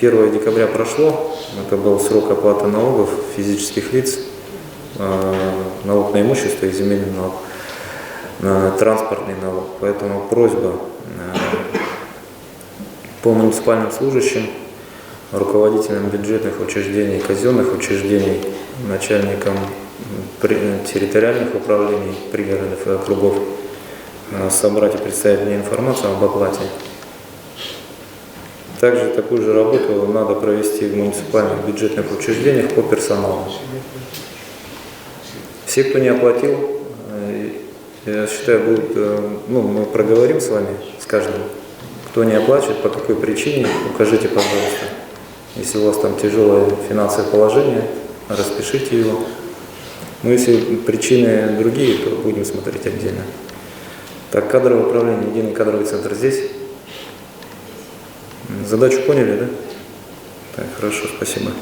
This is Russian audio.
1 декабря прошло, это был срок оплаты налогов физических лиц, налог на имущество и земельный налог, транспортный налог. Поэтому просьба по муниципальным служащим, руководителям бюджетных учреждений, казенных учреждений, начальникам территориальных управлений, пригородов и округов собрать и представить мне информацию об оплате. Также такую же работу надо провести в муниципальных бюджетных учреждениях по персоналу. Все, кто не оплатил, я считаю, будут, мы проговорим с вами, с каждым. Кто не оплачивает, по какой причине, укажите, пожалуйста. Если у вас там тяжелое финансовое положение, распишите его. Если причины другие, то будем смотреть отдельно. Так, кадровое управление, единый кадровый центр здесь. Задачу поняли, да? Так, хорошо, спасибо.